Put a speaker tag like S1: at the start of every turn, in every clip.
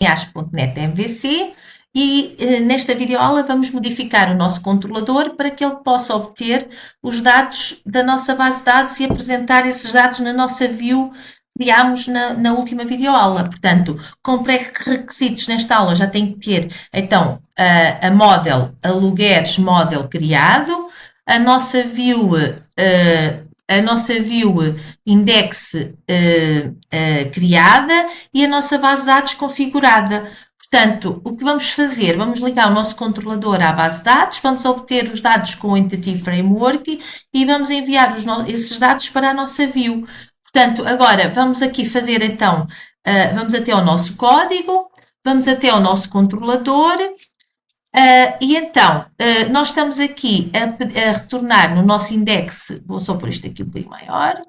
S1: AS.NET MVC e nesta videoaula vamos modificar o nosso controlador para que ele possa obter os dados da nossa base de dados e apresentar esses dados na nossa view que criámos na última videoaula. Portanto, como pré-requisitos nesta aula já tem que ter então a model, a Lugueres model criado, a nossa view index criada e a nossa base de dados configurada. Portanto, o que vamos fazer? Vamos ligar o nosso controlador à base de dados, vamos obter os dados com o Entity Framework e vamos enviar esses dados para a nossa view. Portanto, agora vamos aqui fazer então, vamos até ao nosso código, vamos até ao nosso controlador. E então, nós estamos aqui a retornar no nosso index, vou só pôr isto aqui um bocadinho maior.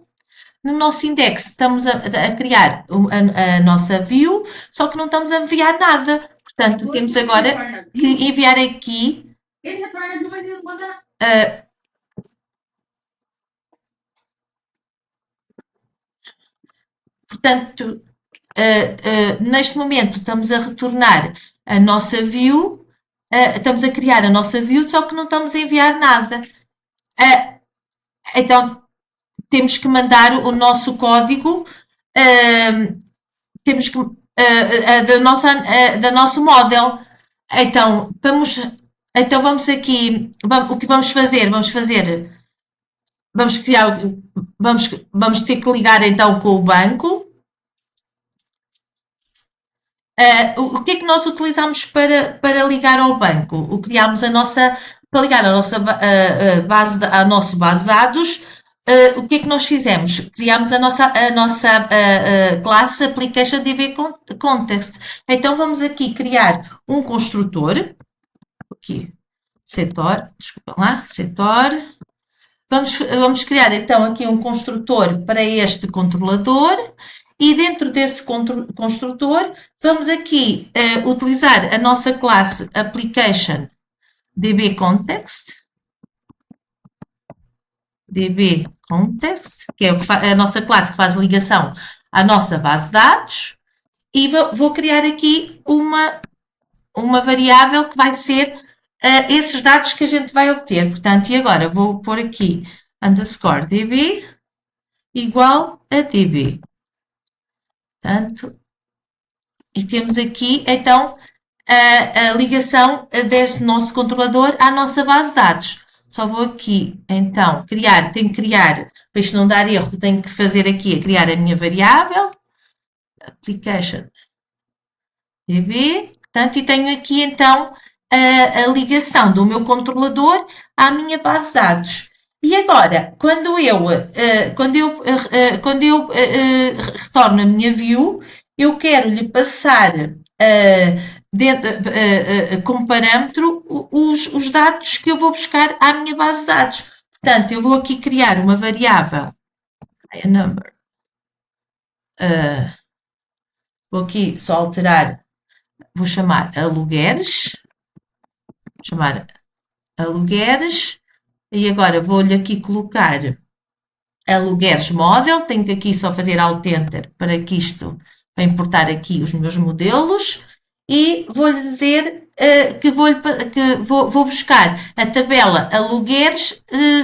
S1: No nosso index estamos a criar a nossa view, só que não estamos a enviar nada. Portanto, temos agora que enviar aqui. Portanto, neste momento estamos a retornar a nossa view, estamos a criar a nossa view, só que não estamos a enviar nada. Então, temos que mandar o nosso código, temos que, da nosso model. Então, vamos aqui, o que vamos fazer? Vamos criar, vamos ter que ligar então com o banco. O que é que nós utilizamos para ligar ao banco? Criámos para ligar a nossa base de dados. O que é que nós fizemos? Criámos a nossa classe Application DB Context. Então vamos aqui criar um construtor. Aqui, setor, desculpa lá, setor. Vamos criar então aqui um construtor para este controlador e dentro desse construtor vamos aqui utilizar a nossa classe Application DB Context, que é a nossa classe que faz ligação à nossa base de dados, e vou criar aqui uma variável que vai ser esses dados que a gente vai obter. Portanto, e agora vou pôr aqui underscore db igual a db. Portanto, e temos aqui então a ligação deste nosso controlador à nossa base de dados. Só vou aqui então tenho que criar, para isto não dar erro, tenho que fazer aqui criar a minha variável application db. Portanto, e tenho aqui então a ligação do meu controlador à minha base de dados. E agora, quando eu retorno a minha view, eu quero lhe passar como parâmetro os dados que eu vou buscar à minha base de dados. Portanto, eu vou aqui criar uma variável, a number, vou aqui só alterar, vou chamar alugueres, e agora vou-lhe aqui colocar alugueres model, tenho que aqui só fazer alt enter para que isto, para importar aqui os meus modelos, e vou-lhe dizer que vou buscar a tabela alugueres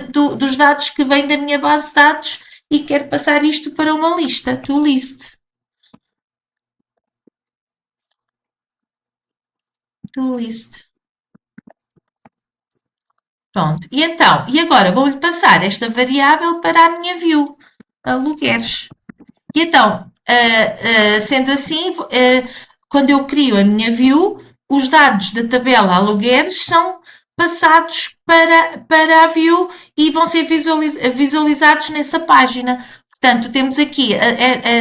S1: dos dados que vêm da minha base de dados e quero passar isto para uma lista, to list. Pronto, e então, e agora vou-lhe passar esta variável para a minha view, alugueres. E então, sendo assim, quando eu crio a minha view, os dados da tabela alugueres são passados para a view e vão ser visualizados nessa página. Portanto, temos aqui,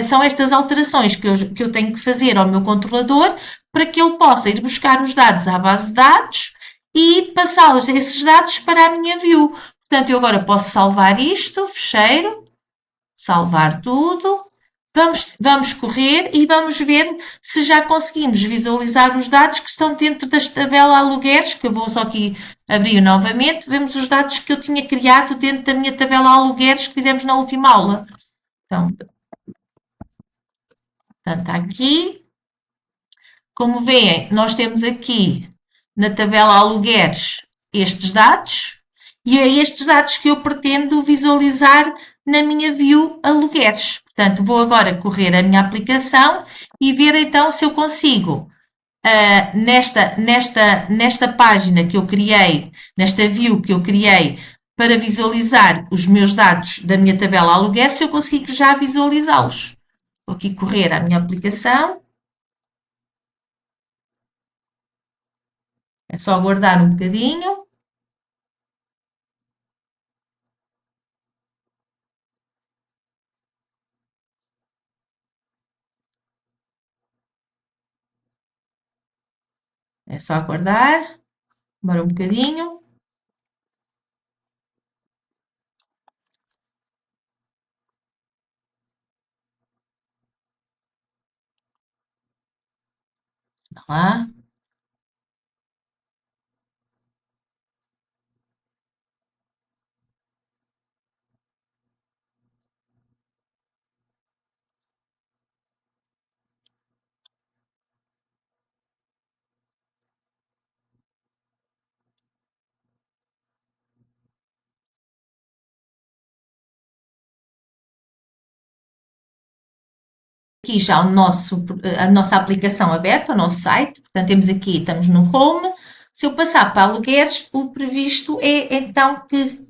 S1: são estas alterações que eu tenho que fazer ao meu controlador para que ele possa ir buscar os dados à base de dados e passá-los, esses dados, para a minha view. Portanto, eu agora posso salvar isto, fecheiro, salvar tudo. Vamos correr e vamos ver se já conseguimos visualizar os dados que estão dentro da tabela alugueres, que eu vou só aqui abrir novamente. Vemos os dados que eu tinha criado dentro da minha tabela alugueres que fizemos na última aula. Então, está aqui. Como veem, nós temos aqui na tabela alugueres estes dados e é estes dados que eu pretendo visualizar na minha view alugueres. Portanto, vou agora correr a minha aplicação e ver então se eu consigo nesta página que eu criei, nesta view que eu criei para visualizar os meus dados da minha tabela aluguer, se eu consigo já visualizá-los. Vou aqui correr a minha aplicação. É só aguardar um bocadinho. É só aguardar. Demora um bocadinho. Tá lá. Aqui já a nossa aplicação aberta, o nosso site. Portanto, temos aqui, estamos no Home. Se eu passar para alugueres, o previsto é então que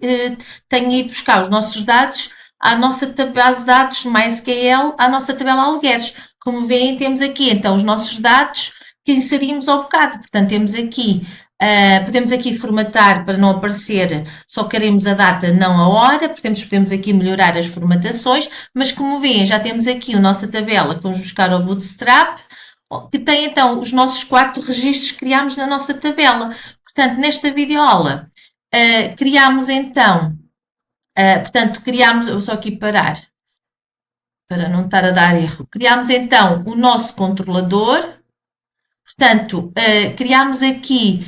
S1: tenha ido buscar os nossos dados à nossa base de dados MySQL, à nossa tabela alugueres. Como veem, temos aqui então os nossos dados que inserimos ao bocado. Portanto, temos aqui podemos aqui formatar para não aparecer, só queremos a data, não a hora, podemos aqui melhorar as formatações, mas como veem, já temos aqui a nossa tabela que vamos buscar ao Bootstrap, que tem então os nossos 4 registros que criámos na nossa tabela. Portanto, nesta videoaula, criámos então, criámos, vou só aqui parar, para não estar a dar erro, criámos então o nosso controlador. Portanto, criámos aqui,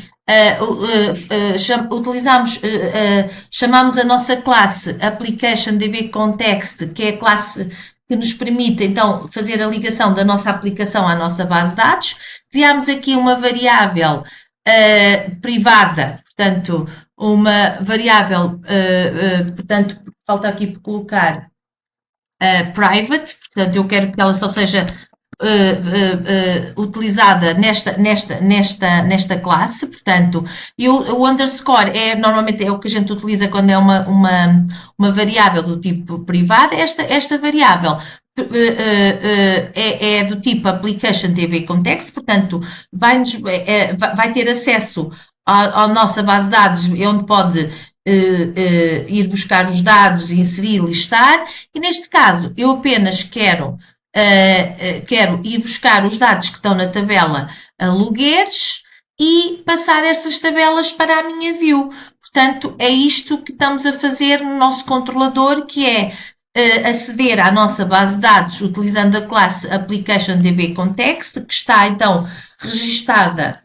S1: chamamos a nossa classe Application DB Context, que é a classe que nos permite então fazer a ligação da nossa aplicação à nossa base de dados. Criámos aqui uma variável privada, portanto, uma variável, portanto, falta aqui por colocar private, portanto, eu quero que ela só seja utilizada nesta classe, portanto, o underscore normalmente é o que a gente utiliza quando é uma variável do tipo privada. Esta variável é do tipo application DB context, portanto, vai ter acesso à nossa base de dados, onde pode ir buscar os dados, inserir, listar, e neste caso eu apenas quero ir buscar os dados que estão na tabela alugueres e passar essas tabelas para a minha view. Portanto, é isto que estamos a fazer no nosso controlador, que é aceder à nossa base de dados utilizando a classe Application DB Context, que está então registada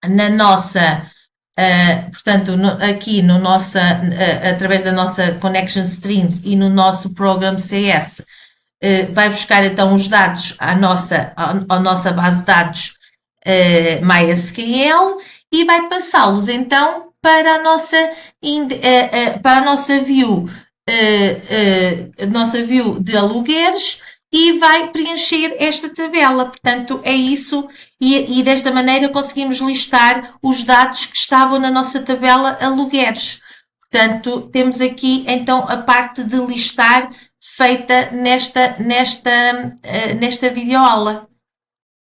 S1: na nossa, portanto, aqui no nossa, através da nossa Connection Strings e no nosso Program CS, vai buscar então os dados à nossa base de dados MySQL e vai passá-los então para a nossa view de alugueres e vai preencher esta tabela. Portanto, é isso, e desta maneira conseguimos listar os dados que estavam na nossa tabela alugueres. Portanto, temos aqui então a parte de listar feita nesta videoaula.